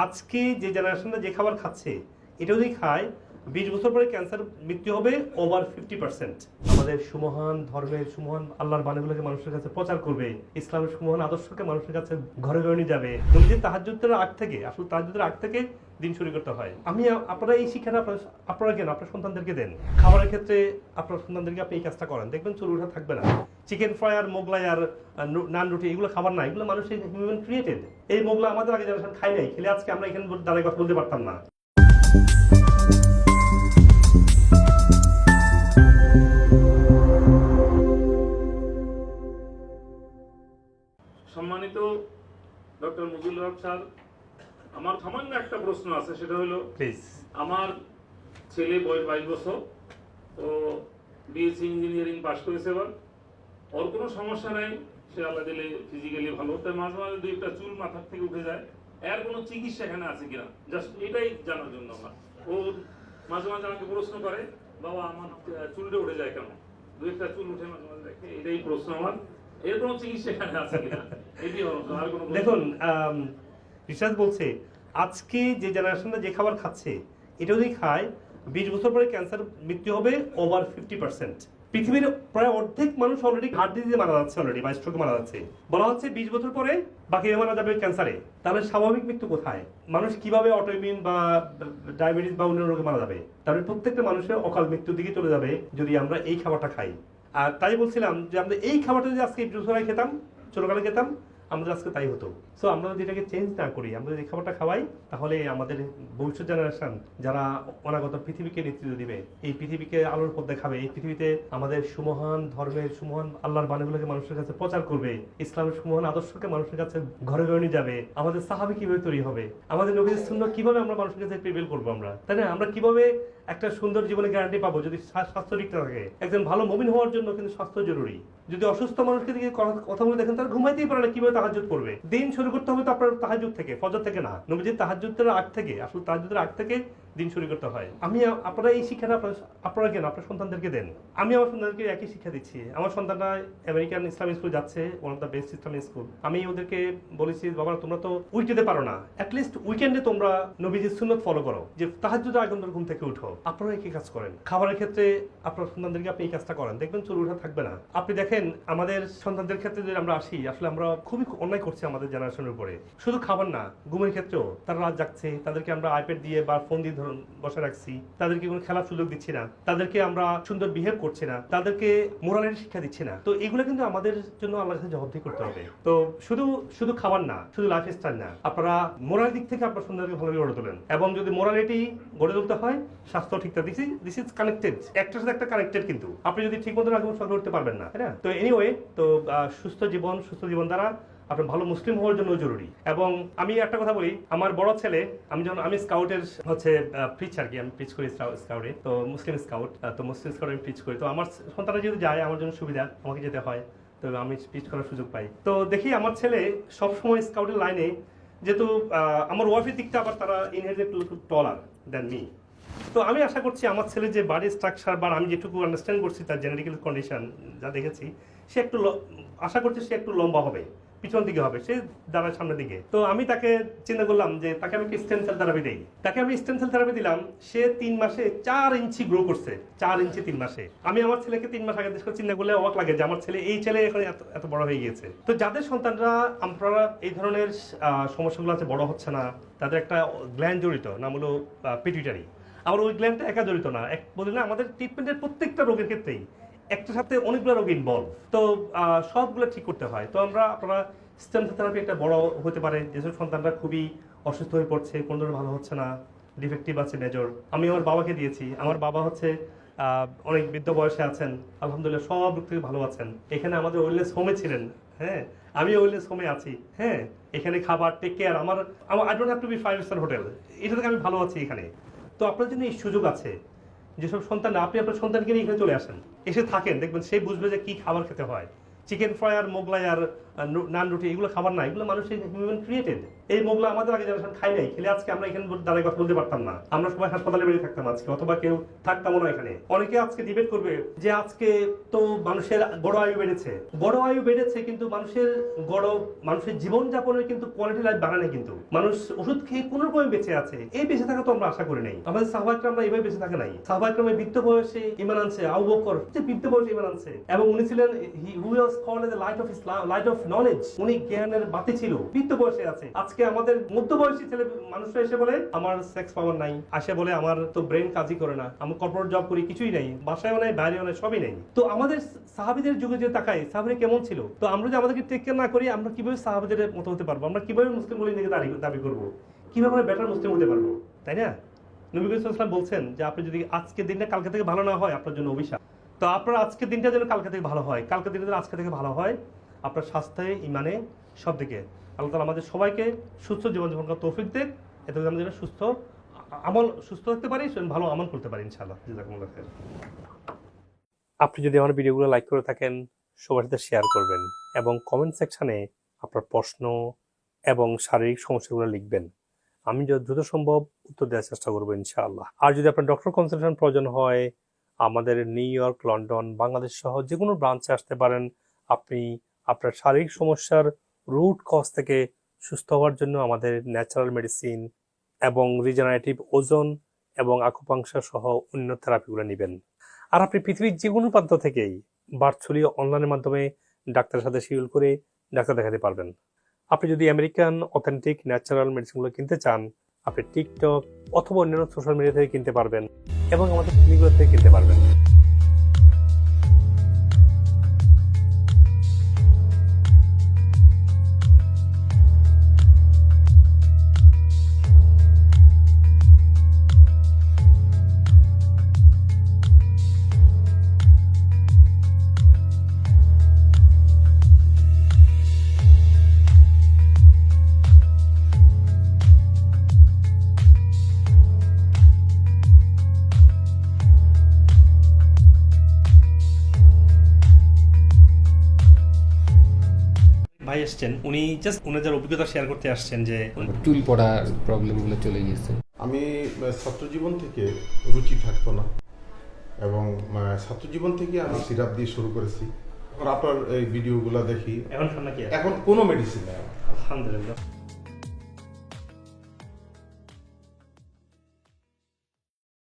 আজকে যে জেনারেশনটা যে খাবার খাচ্ছে এটা যদি খায় 20 বছর পরে ক্যান্সার মৃত্যু হবে ওভার 50%। আমাদের সুমহান ধর্মের সুমহান আল্লাহর বাণীগুলোকে মানুষের কাছে প্রচার করবে, ইসলামের সুমহান আদর্শকে মানুষের কাছে ঘরে ঘরে নিয়ে যাবে। নবীজির তাহাজ্জুদের আগ থেকে, আসলে তাহাজ্জুদের আগ থেকে দিন শুরু করতে হয়। আপনারা এই শিক্ষাটা আপনারা কেন আপনার সন্তানদেরকে দেন। খাবারের ক্ষেত্রে আপনার সন্তানদেরকে আপনি এই কাজটা করেন, দেখবেন চুল উঠা থাকবে না। চিকেন ফ্রাই আর মোগলাই আর নান রুটি এগুলো খাবার না, এগুলো মানুষের হিউম্যান ক্রিয়েটেড। এই মোগলা আমাদের আগে জেনারেশন খাই নাই, খেলে আজকে আমরা এখানে দাঁড়িয়ে কথা বলতে পারতাম না। সম্মানিত ডক্টর মুজিবুর রহমান স্যার, আমার সামান্য একটা প্রশ্ন আছে, সেটা হলো প্লিজ। আমার ছেলে বয়স 22 বছর, তো বিএসসি ইঞ্জিনিয়ারিং পাস করেছে। এবার ওর কোনো সমস্যা নাই, সে আল্লাহ দিলে ফিজিক্যালি ভালো, তাই মাঝে মাঝে দুই একটা চুল মাথার থেকে উঠে যায়। এর কোনো চিকিৎসা এখানে আছে কিনা, জাস্ট এটাই জানার জন্য আমার। ও মাঝে মাঝে আমাকে প্রশ্ন করে, বাবা আমার চুলটা উঠে যায় কেন, দুই একটা চুল উঠে মাঝে মাঝে দেখে, এটাই প্রশ্ন আমার। এর কোনো চিকিৎসা এখানে আছে কিনা, এটাই হলো। আর কোনো দেখুন, রিসার্চ বলছে আজকে যে জেনারেশনটা যে খাবার খাচ্ছে এটা যদি খায় 20 বছর পরে ক্যান্সার মৃত্যু হবে ওভার 50%। পৃথিবীর প্রায় অর্ধেক মানুষ অলরেডি হার্ট ডিজিজে মারা যাচ্ছে, অলরেডি বা স্ট্রোকে মারা যাচ্ছে। বলা হচ্ছে 20 বছর পরে বাকি মারা যাবে ক্যান্সারে। তাহলে স্বাভাবিক মৃত্যু কোথায়? মানুষ কিভাবে অটোইমিউন বা ডায়াবেটিস বা অন্য রোগে মারা যাবে? তাহলে প্রত্যেকটা মানুষের অকাল মৃত্যুর দিকে চলে যাবে যদি আমরা এই খাবারটা খাই। আর তাই বলছিলাম যে আমরা এই খাবারটা যদি আজকে জুসরাই খেতাম, ছোটকালে খেতাম, আমাদের আজকে তাই হতো। সো আমরা যদি এটাকে চেঞ্জ না করি, আমরা যদি খাবারটা খাওয়াই, তাহলে আমাদের ভবিষ্যৎ জেনারেশন যারা অনাগত পৃথিবীকে নেতৃত্ব দিবে, এই পৃথিবীকে আলোর পথ দেখাবে, এই পৃথিবীতে আমাদের সুমহান ধর্মের সুমহান আল্লাহর বাণীগুলোকে মানুষের কাছে প্রচার করবে, ইসলামের সুমহান আদর্শকে মানুষের কাছে ঘরে ঘরে নিয়ে যাবে। আমাদের সাহাবী কিভাবে তৈরি হবে, আমাদের নবীর সুন্নাহ কিভাবে আমরা মানুষের কাছে প্রিভেল করবো আমরা, তাই না? আমরা কিভাবে একটা সুন্দর জীবনের গ্যারান্টি পাবো যদি স্বাস্থ্য ঠিক থাকে? একজন ভালো মুমিন হওয়ার জন্য কিন্তু স্বাস্থ্য জরুরি। যদি অসুস্থ মানুষকে দিকে কথা বলে দেখেন, তারা ঘুমাইতেই পারে না, কিভাবে তাহাজ্জুদ করবে? দিন শুরু করতে হবে তো আপনার তাহাজ্জুদ থেকে, ফজর থেকে না, নবীজির তাহাজ্জুদের আগ থেকে, আসলে তাহাজ্জুদের আগ থেকে দিন শুরু করতে হয়। আপনারা এই শিক্ষাটা আপনারা কেন আপনার সন্তানদেরকে দেন। আমি আমার সন্তানকে একই শিক্ষা দিচ্ছি। আমার সন্তানরা আমেরিকান ইসলামিক স্কুল যাচ্ছে, one of the best Islamic school. আমি ওদেরকে বলেছি, বাবা তোমরা তো উইকেন্ডে পারো না, অ্যাটলিস্ট উইকেন্ডে তোমরা নবীজির সুন্নাত ফলো করো, যে তাহাজ্জুদের আগে তোমরা ঘুম থেকে উঠো। আপনারা একই কাজ করেন। খাবারের ক্ষেত্রে আপনার সন্তানদেরকে আপনি এই কাজটা করেন, দেখবেন চুল উঠা থাকবে না। আপনি দেখেন আমাদের সন্তানদের ক্ষেত্রে যদি আমরা আসি, আসলে আমরা খুবই অন্যায় করছি আমাদের জেনারেশনের উপরে। শুধু খাবার না, ঘুমের ক্ষেত্রেও তারা রাত জাগছে, তাদেরকে আমরা আইপ্যাড দিয়ে বা ফোন দিয়ে বসে রাখছি, তাদেরকে কোনো খেলার সুযোগ দিচ্ছি না, তাদেরকে আমরা সুন্দর বিহেভ করছি না, তাদেরকে মোরালের শিক্ষা দিচ্ছি না। তো এগুলো কিন্তু আমাদের জন্য আল্লাহর কাছে জবাবদিহি করতে হবে। তো শুধু খাবার না, শুধু লাইফ স্টাইল না, আপনারা মোরাল দিক থেকে আপনার সন্তানকে ভালোভাবে গড়ে তোলেন। এবং যদি মোরালিটি গড়ে তুলতে হয়, স্বাস্থ্য ঠিকঠাক দিস ইজ কানেক্টেড, একটার সাথে একটা কানেক্টেড। কিন্তু আপনি যদি ঠিক মতো রাখবেন, সফল করতে পারবেন না, তাই না? তো এনিওয়ে, তো সুস্থ জীবন দ্বারা আপনার ভালো মুসলিম হওয়ার জন্য জরুরি। এবং আমি একটা কথা বলি, আমার বড় ছেলে, আমি স্কাউটের পিচ আর কি, আমি পিচ করি স্কাউটে, তো মুসলিম স্কাউট, তো মুসলিম স্কাউটে আমি পিচ করি। তো আমার সন্তানরা যেহেতু যায়, আমার জন্য সুবিধা, আমাকে যেতে হয়, তো আমি পিচ করার সুযোগ পাই। তো দেখি আমার ছেলে সবসময় স্কাউটের লাইনে, যেহেতু আমার ওয়াইফের দিকটা আবার তারা ইনহেরিটেড টলার দেন মি। তো আমি আশা করছি আমার ছেলে যে বাড়ি স্ট্রাকচার বা আমি যেটুকু আন্ডারস্ট্যান্ড করছি তার জেনেটিক্যাল কন্ডিশন যা দেখেছি, সে একটু আশা করছি সে একটু লম্বা হবে, পিছন দিকে হবে, সে দাঁড়ায় সামনের দিকে। তো আমি তাকে চিন্তা করলাম যে তাকে আমি স্টেম সেল থেরাপি দিই। তাকে আমি স্টেম সেল থেরাপি দিলাম, সে 3 মাসে 4 ইঞ্চি গ্রো করছে। 4 ইঞ্চি 3 মাসে। আমি আমার ছেলেকে 3 মাস আগে চিন্তা করলে অবাক লাগে যে আমার ছেলে এখন এত বড় হয়ে গিয়েছে। তো যাদের সন্তানরা আপনারা এই ধরনের সমস্যাগুলো আছে, বড় হচ্ছে না, তাদের একটা গ্ল্যান্ড জড়িত, নাম হলো পিটুইটারি। আবার ওই গ্ল্যান্ডটা একা জড়িত না, বলি না আমাদের ট্রিটমেন্টের প্রত্যেকটা রোগের ক্ষেত্রেই একটার সাথে অনেকগুলো রোগ ইনভলভ। তো সবগুলো ঠিক করতে হয়। তো আপনারা স্টেম থেরাপি একটা বড় হতে পারে, যেসব সন্তানরা খুবই অসুস্থ হয়ে পড়ছে, কোনো ধরনের ভালো হচ্ছে না, ডিফেক্টিভ আছে মেজর। আমি আমার বাবাকে দিয়েছি। আমার বাবা হচ্ছে অনেক বৃদ্ধ বয়সে আছেন, আলহামদুলিল্লাহ সব দিক থেকে ভালো আছেন। এখানে আমাদের ওয়েলনেস হোমে ছিলেন, হ্যাঁ, আমি ওয়েলনেস হোমে আছি, হ্যাঁ, এখানে খাবার টেক কেয়ার আমার I don't have to be 5-star hotel, এটা থেকে আমি ভালো আছি এখানে। তো আপনার জন্য এই সুযোগ আছে, যেসব সন্তান, আপনি আপনার সন্তানকে নিয়ে এখানে চলে আসেন, এসে থাকেন, দেখবেন সে বুঝবে যে কি খাবার খেতে হয়, চিকেন ফ্রাই আর মোগলাই আর নান রুটি এগুলো খাবার না, এগুলো মানুষের হিউম্যান ক্রিয়েটেড। এই মোগলা আমাদের আগে জেনারেশন খাই নাই, খেলে আজকে আমরা এখানে দাঁড়িয়ে কথা বলতে পারতাম না, আমরা সবাই হাসপাতালে বেরিয়ে থাকতাম আজকে, অথবা কেউ থাকতামও না এখানে। অনেকে আজকে ডিবেট করবে যে আজকে তো মানুষের গড় আয়ু বেড়েছে, কিন্তু মানুষের জীবনযাপনের কিন্তু কোয়ালিটি লাইফ বাড়ানো, কিন্তু মানুষ ওষুধ খেয়ে কোনো রকম বেঁচে আছে। এই বেঁচে থাকা তো আমরা আশা করি নাই। আমাদের সাহাবায়ে আমরা এইভাবে বেঁচে থাকে নাই। সাহাবায়ে কেরামের বৃদ্ধ বয়সে ঈমান আনছে, আবু বকর যে বৃদ্ধ বয়সে ঈমান আনছে, এবং উনি ছিলেন who was called as the light of Islam, light of knowledge. উনি জ্ঞানের বাতি ছিল, বৃদ্ধ বয়সে আছে। আজকে আমাদের মধ্যবয়সী ছেলে মানুষরা এসে বলে আমার সেক্স পাওয়ার নাই, আসে বলে আমার তো ব্রেন কাজই করে না, আমি কর্পোরেট জব করি, কিছুই নাই, বাসায়ও নাই, বাইরেও নাই, সবই নাই। তো আমাদের সাহাবীদের যুগে যে তাকাই, সাহাবীরা কেমন ছিল? তো আমরা যদি আমাদেরকে টেক কেয়ার না করি, আমরা কিভাবে সাহাবীদের মতো হতে পারবো? আমরা কিভাবে মুসলিম বলে নিজেকে দাবি করবো? কিভাবে আমরা বেটার মুসলিম হতে পারবো? তাই না? নবী করিম সাল্লাল্লাহু আলাইহি ওয়াসাল্লাম বলছেন যে আপনি যদি আজকের দিনটা কালকে থেকে ভালো না হয়, আপনার জন্য অভিশাপ। তো আপনার আজকের দিনটা যেন কালকে থেকে ভালো হয়, কালকের দিনটা যেন আজকে থেকে ভালো হয়, আপনার স্বাস্থ্যে, ইমানে, সব দিকে। আল্লাহ তাআলা আমাদের সবাইকে সুস্থ জীবনযাপন করার তৌফিক দেন, এতে করে আমরা যেন সুস্থ থাকতে পারি, ভালো আমল করতে পারি ইনশাআল্লাহ। জাযাকুমুল্লাহ খাইর। আপনি যদি আমার ভিডিওগুলো লাইক করে থাকেন, সবার সাথে শেয়ার করবেন, এবং কমেন্ট সেকশনে আপনার প্রশ্ন এবং শারীরিক সমস্যাগুলো লিখবেন। আমি যত দ্রুত সম্ভব উত্তর দেওয়ার চেষ্টা করবো ইনশাআল্লাহ। আর যদি আপনার ডক্টর কনসালটেশন প্রয়োজন হয়, আমাদের নিউ ইয়র্ক, লন্ডন, বাংলাদেশ সহ যে কোনো ব্রাঞ্চে আসতে পারেন। আপনি আপনার শারীরিক সমস্যার রুট কজ থেকে সুস্থ হওয়ার জন্য আমাদের ন্যাচারাল মেডিসিন এবং রিজেনারেটিভ ওজন এবং আকুপাংশার সহ অন্য থেরাপিগুলো নেবেন। আর আপনি পৃথিবীর যে কোনো প্রান্ত থেকেই ভার্চুয়ালি অনলাইনের মাধ্যমে ডাক্তারের সাথে শিডিউল করে ডাক্তার দেখাতে পারবেন। আপনি যদি আমেরিকান অথেন্টিক ন্যাচারাল মেডিসিনগুলো কিনতে চান, আপনি টিকটক অথবা অন্যান্য সোশ্যাল মিডিয়া থেকে কিনতে পারবেন এবং আমাদের ক্লিনিকগুলো থেকে কিনতে পারবেন। ভাই আসছেন, উনি জাস্ট ওনাদের অভিজ্ঞতা শেয়ার করতে আসছেন যে চুল পড়ার প্রবলেমগুলো চলে গিয়েছে। আমি ছাত্র জীবন থেকে রুচি থাকতো না, এবং ছাত্র জীবন থেকে আমি সিরাপ দিয়ে শুরু করেছি। আপনার এই ভিডিওগুলো দেখি, এখন ঠান্ডা কি এখন কোনো মেডিসিন নেই। আলহামদুলিল্লাহ।